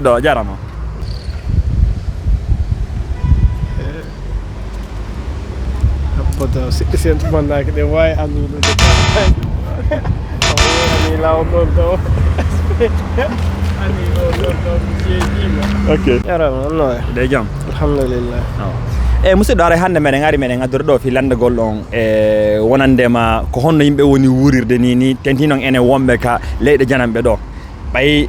Do jarama. Appoto sento mandare che vai a nudo de ani lao do ani do jejima. Okay. Jarama no De jam. Alhamdulillah. Musidɗo are hande meɗen ari meɗen gaddori ɗo fi landegol ɗon wonandema ko honno yimɓe woni wurirde ni tentinon ene wonɓe ka leyɗe janamɓe ɗo ɓayi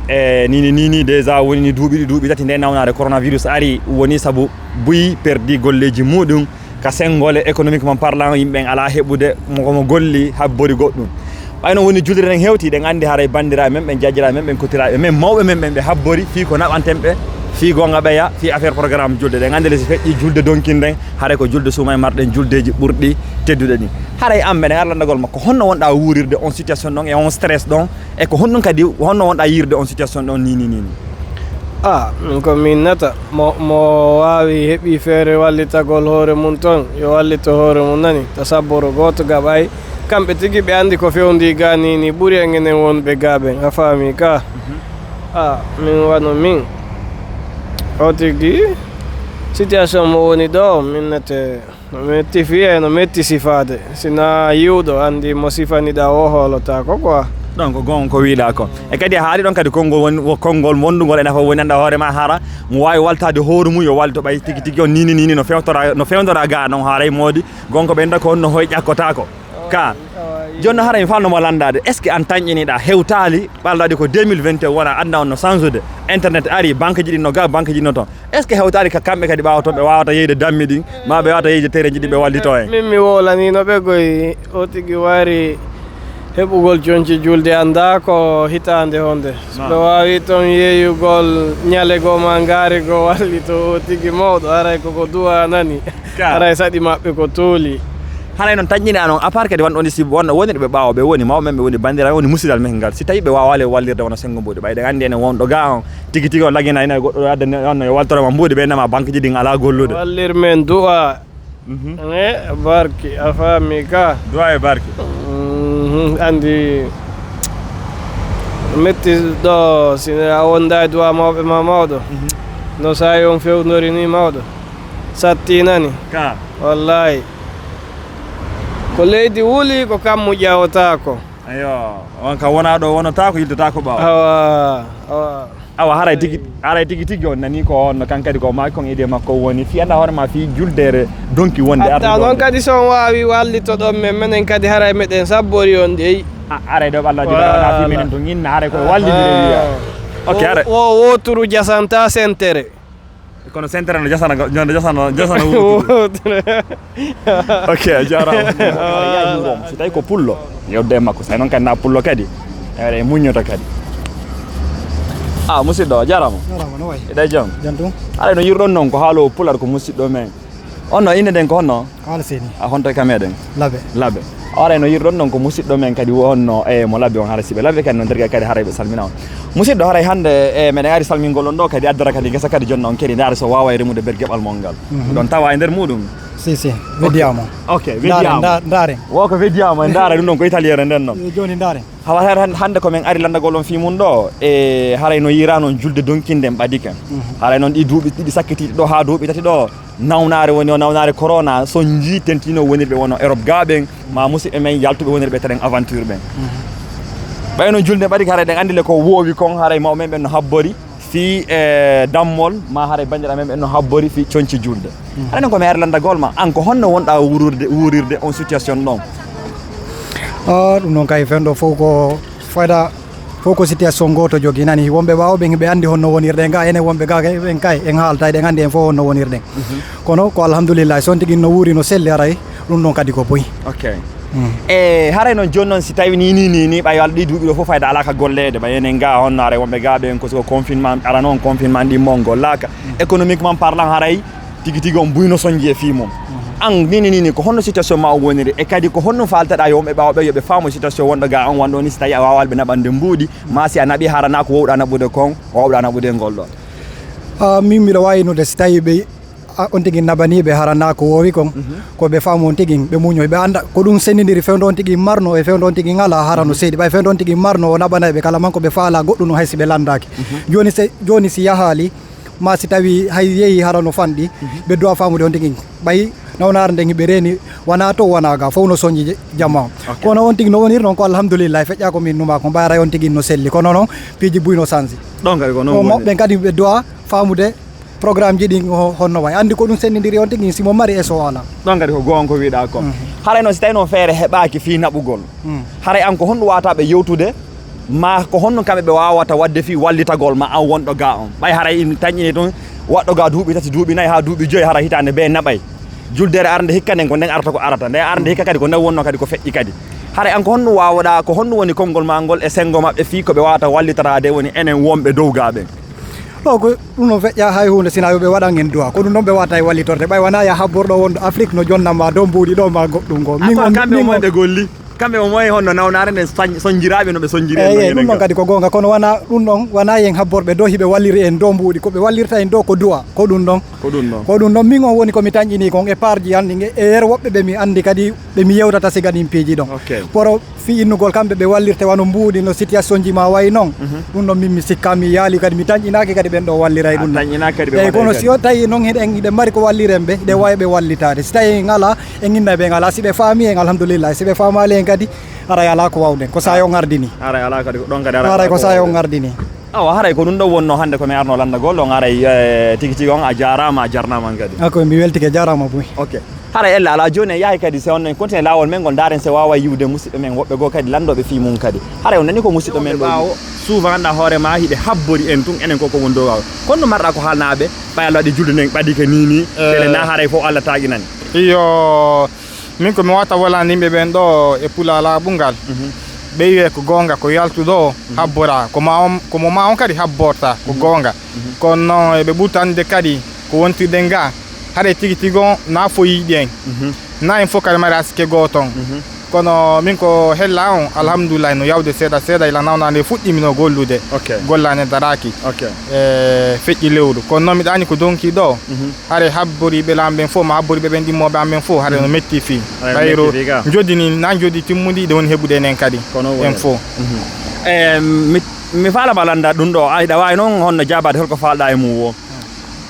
nini déjà woni duuɓi tati nde nawnade coronavirus ari woni saabu buyi perdi golleji muɗum ka sengole économiquement parlant yimɓe ala heɓude komo golli habbori goɗɗum ɓayno woni julde ɗen hewti ɗen andi haray bandiraɓe men ɓe jajjiraɓe men ɓe kottiraɓe men mawɓe men ɓe habbori fi ko naɓantemɓe fi gonga ɓeya fi affaire programme julde ɗen andi lesi feƴƴi julde donkinɗen haray ko julde suuma e marɗen juldeji ɓurɗi tedduɗe ni haray an meɗen arlandagol makko honno wonɗa wurirde on situation ɗon e on stress ɗon e ko honɗum kadi honno wonɗa yirde on situation ɗon ni min ko min nata mo wawi heɓi feere wallitagol hoore mum toon yo wallito hoore mum nani to sabboro goto gaɓay kamɓe tigi ɓe andi ko fewndi ga ni ɓuuri e enen wonɓe gaɓen a faami ka min wano min o tigi situation mo woni ɗo minnete no metti fiye no metti sifade sina yiwɗo andi mo sifaniɗa o hoolotako quoi donc gon ko wiiɗa ko e kadi a haali ɗon kadi konngol wondugol ene fof woni anda hoorema hara mo wawi waltade hoore mum yo walto ɓay tigi on nini no fewdora ga noon haaray moodi gonko ɓe ko honno hoye ƴakkotako ka joni hara mi falnomo landade est ce que an tañƴiniɗa hewtali ɓalɗaɗi ko 2021 wona anda on no change internet ari banque ji ɗi no ga banque ji no toon est ce que hewtali ka kamɓe kadi ɓawa toon ɓe wawata yeyde dammi ɗin ma ɓe wawata yeyde tereji ɗi ɓe wallito en min mi wolanino ɓe goy o tigui wari heɓugol jonci julde anda ko hitande honde ɓe wawi toon yeeyugol ñalego ma gaarigo wallito o tigui mawɗo haray koko duwa nani haray saɗi mabɓe ko tooli haray noon tañƴina noon à part kadi wonɗon si woni ɓe ɓaawa ɓe woni mawɓe men ɓe woni bandiraɓe woni musidal men ngal si tawi ɓe wawale wallirde wona sengo mbuɗi ɓayde andi ene wonɗo ga on tigui on laguina ina goɗɗo addani on yo waltoroma mbuɗi ɓe nama banque ji ɗin ala gollude wallir men du'a e barki a faami ka du'a e barki andi metti ɗo sine a wonda e du'a mawɓe ma mawɗo no sayi on fewnori ni mawɗo satti nani ka wallahi ko leydi wuuli ko kammu ƴawotako ayo on ka wona ɗo wonata ko yildata ko ɓawa awa haray tigui on nani ko on kan kadi ko maki kon idée makko woni fi anda hoorema fi juldere donki wonde arta noon kadi son wawi wallito ɗon men minen kadi haray meɗen sabbori on dey aray ɗo ɓallaji wona fi minen to ñinna haray koye wallidire wiya ok aray o woturu jasanta sentere kono sentere no jasana ok jarama so tawi ko pullo yodde makko so noon kadi na pullo kadi e muññoto kadi musidɗo jarama no way eɗe jaam jantum aɗa no yirɗon noon ko haalowo pular ko musidɗo men on no inde nden ko honno haala seni honto ka meɗen laabe ara no yirɗon noon ko musidɗo men kadi wonno e mo labbi on hara siɓe labbi kadi no nder kadi haray ɓe salmina on musidɗo haray hande e meɗen ari salmingol on ɗo kadi addara kadi gesa kadi jonna on kadi ndaara so wawa remude ber geɓal mol ngal ɗon tawa e nder muɗum si weddiyama ok weddiyama ndaare wo ko weddiyama ndaare ɗum ɗon ko italiére nden noon joni ndaare hawa hande komin ari landagol on fi mum ɗo e haray no yira noon julde donkinden ɓadiken haray noon ɗi duuɓi ɗiɗi sakkitiɗi ɗo ha duuɓi tati ɗo nawnare woni o nawnare corona so jii tentino wonirɓe wono Europe gaɓen ma musidɓe men yaltuɓe wonirɓe taren aventure ɓen ɓayno julde ɓaɗi haray ɗen andi le ko woowi kon haray mawɓe men ɓen no habbori fi dammol ma haray bandiraɓe men ɓen no habbori fi coñci julde haray noon komi ari landagol ma an ko honno wonɗa wurirde on situation ɗon ɗum noon kay fenɗo fof ko fayda fof ko situation goto jogui nani wonɓe wawɓe ɓe andi honno wonirɗen ga ene wonɓe ga ɓen kay en haalta eɗen andi en fof honno wonirɗen kono ko alhamdulillah son tigui no wuuri no selli aray ɗum ɗon kadi ko boyi ok e haray noon joni noon si tawi ni ɓayo Allah ɗi duuɓi ɗo fof fayda ala ka gollede ɓay enen ga honno haray wonɓe ga ɓen ko confinement ara noon confinement ɗimmon gollaka économiquement parlant haray tigui on buyno soñji e fi mum an nini ko honno situation ma o woniri e kadi ko honno faltaɗa yomɓe ɓawɓe yoɓe faamo situation wonɗo ga on wanɗo ni so tawi a wawalɓe naɓande mbuuɗi ma si a naɓi harana ko wowɗa naɓude kon o wawɗa naɓude ngol ɗon min mbiɗa wayinude so tawi ɓe on tigi nabaniɓe harana ko wowi kon ko ɓe faamo on tigi ɓe muñoy ɓe anda ko ɗum sendidiri fewde on tigi marno e fewde on tigi ngala harano seeɗi ɓay fewde on tigi marno o naɓanayɓe kala man ko ɓe faala goɗɗum no haysi ɓe landaki joni si yahali ma si tawi hay yeehi harano fanɗi ɓe duwa famude on tigi ɓay nawnare nde ɓe reeni wona to wona ga fof no soñji jamma kono on tigi no woniri noon ko alhamdulillah feƴƴa komin numa ko mbayra on tigi no selli kono noon piiji buyno sansi ɗon kadi ko noon moɓɓe kadi ɓe duwa famude programme ji ɗi honno way andi ko ɗum sendidiri on tigi simo mari e so ala ɗon kadi ko gonga ko wiiɗa ko haray noon si tawi noon feere heɓaki fi naɓugol haray an ko honɗum wataɓe yewtude ma ko honno kamɓe ɓe wawata wadde fi wallitagol ma an wonɗo ga on ɓay haray tañƴini toon waɗɗo ga duuɓi tati duuɓi nayyi ha duuɓi joyi hara hitande be naɓay juldere arde hikka nden ko nden arata ko arata nde arde hikka kadi ko nden wonno kadi ko feƴƴi kadi haray an ko honno wawoɗa ko honno woni konngol ma ngol e sengo mabɓe fi koɓe wawata wallitorade woni enen wonɓe dow gaɓen ɗo ko ɗum no feƴƴa hay hunde sina yoɓe waɗan en duwa ko ɗum noon ɓe wata e wallitorde ɓay wona ya habborɗo wonɗo Afrique no jonnama dow mbuuɗi ɗo ma goɗɗum go kamɓe o moyɓe golli kamɓe o moyi honno nawnare nde soñjiraɓe noɓe soñjiri ɗum noon kadi ko gonga kono wona ɗum ɗon wona yen habborɓe dow hiɓe walliri en dow mbuuɗi koɓe wallirta en dow ko duwa ko ɗum ɗon ko ɗum ɗon min on woni komi tañƴini kon e parji an e yer woɓɓe ɓe mi andi kadi ɓe mi yewtata siga ɗin piiji ɗon pour fi innugol kamɓe ɓe wallirte wano mbuuɗi no situation ji ma wayi noon ɗum ɗon min mi sikka mi yaali kadi mi tañƴinaki kadi ɓen ɗo walliray ɗum eyyi kono si o tawi noon en iɗen mari ko walliren ɓe ɗe wawi ɓe wallitade si tawi en ala en inna ɓe ngala si ɓe faami en alhamdulillah si ɓe famali en kadi haray ala ko wawden ko sa yo gardini haray ala kadi ɗon kadi haray ko sa yo gardini awa haray ko ɗum ɗo wonno hande komi arno landagol ɗon haray tigi tigi on a jarama a jarnama kadi ako mi weltike jarama boy ok haray elle ala joni yaahi kadi se on continue lawol men ngol daren se wawa yiwde musidɓe men woɓɓe goo kadi landoɓe fi mum kadi haray on nani ko musidɗo men ɗo souvent ganduɗa hoorema hiɓe habbori en tun enen koko woni dow waw kono marɗa ko haalnaɓe ɓay Allah waɗi julde nden ɓaɗike nini tele na haray fof Allah taƴinani iyo min ko mi wata walande yimɓe ɓen ɗo e puula laaɓungal ɓe wiye ko gonga ko yaltuɗo habbora komo ma on kadi habborta ko gonga kono noon eɓe ɓurtande kadi ko wontirɗen ga haɗa tigi tigon na fo yiiɗi en na en fof kadi mari asike goo ton kono min ko hella on alhamdulillah no yawde seeɗa seeɗa ila nawnade fuɗɗimino gollude gollane daraki e feƴƴi lewru kono noon miɗa anni ko donki ɗo haɗa habboriɓe lamɓe fof ma habboriɓe ɓen ɗimmoɓe amen fof haɗa no metti fi ɓayro joddini na joddi timmudi ɗe woni heɓude enen kadi en fof mi falama landa ɗum ɗo aɗa wawi noon honno jabade holko falɗa e mum o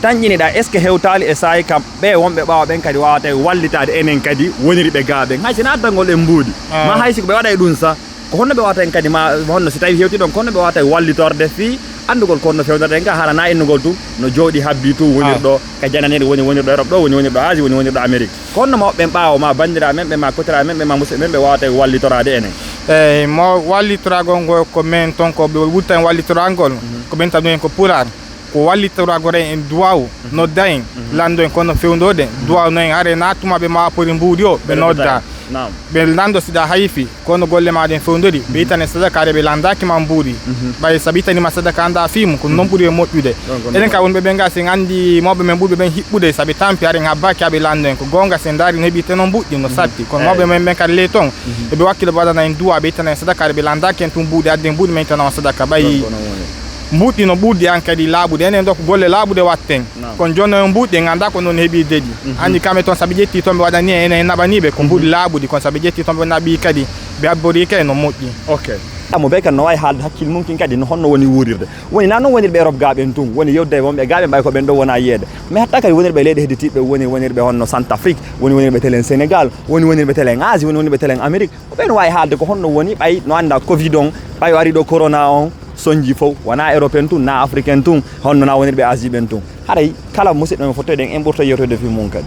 tañƴiniɗa est ce que hewtali e sayi kam ɓe wonɓe ɓawa ɓen kadi wawata wallitade enen kadi woniriɓe gaɓen hay sina addangol en mbuuɗi ma hay siko ɓe waɗa e ɗum sa ko honno ɓe wawata en kadi ma honno si tawi hewti ɗon ko honno ɓe wawata e wallitorde fi andugol konno fewdata en ka harana innugol tum no jooɗi habbi tu wonirɗo ka jananede woni wonirɗo Europe ɗo woni wonirɗo Asie woni wonirɗo Amérique ko honno mawɓe ɓen ɓawa ma bandira men ɓe ma kotira men ɓe ma musidɓe men ɓe wawata e wallitorade enen eyyi mo wallitoragol ngol ko men ton ko ɓe wurta en wallitorangol ko ɓen tan ɗum en ko pular ko wallitoragol en duwaw nodda en lando en kono fewndode duwaw noen are nattumaɓe ma pori mbuuɗi o ɓe nodda ɓe lando siɗa hayfi kono golle maɗen fewndodi ɓe yitane sadaka are ɓe landakima mbuuɗi ɓay saabi yitanima sadaka anda fimu ko noon ɓuuri e moƴƴude enen ka wonɓe ɓen ga sen andi mawɓe men ɓuurɓe ɓen hiɓɓude saabi tampi aren habbaki aɓe lando en ko gonga sen daari no heeɓi tenon mbuɗɗi no satti kono mawɓe men ɓen kadi ley ton eɓe wakkilo waɗana en duwa ɓe yitana en sadaka are ɓe landaki en tum mbuuɗi adde mbuuɗi men yitanama sadaka ɓayi mbuuɗɗi no ɓurdi an kadi laaɓude enen ɗo ko golle laaɓude watten kono joni no mbuuɗɗi en ganda ko noon heeɓi deeƴi andi kamɓe toon saaɓe ƴetti toon ɓe waɗani enen naɓaniɓe ko mbuuɗi laaɓuɗi kono saaɓe ƴetti toon ɓe naɓi kadi ɓe abbori kadi no moƴƴi mo ɓe kadi no wawi haalde hakkille mum kin kadi no honno woni wurirde woni na noon wonirɓe Europe gaɓen tun woni yewde wonɓe gaɓe mbay ko ɓen ɗo wona yeede mais hatta kadi wonirɓe leyɗe hedditiɓe woni wonirɓe honno Centrafrique woni wonirɓe telen Sénégal woni wonirɓe telen Asie woni wonirɓe telen Amérique ko ɓen wawi haalde ko honno woni ɓay no anda Covid on ɓay o ari ɗo corona on soñji fof wona européen tun na africain tun honno na wonirɓe Asie ɓen tun haɗay kala musidɗo men fottoyɗen en ɓurto yewtode fi mum kadi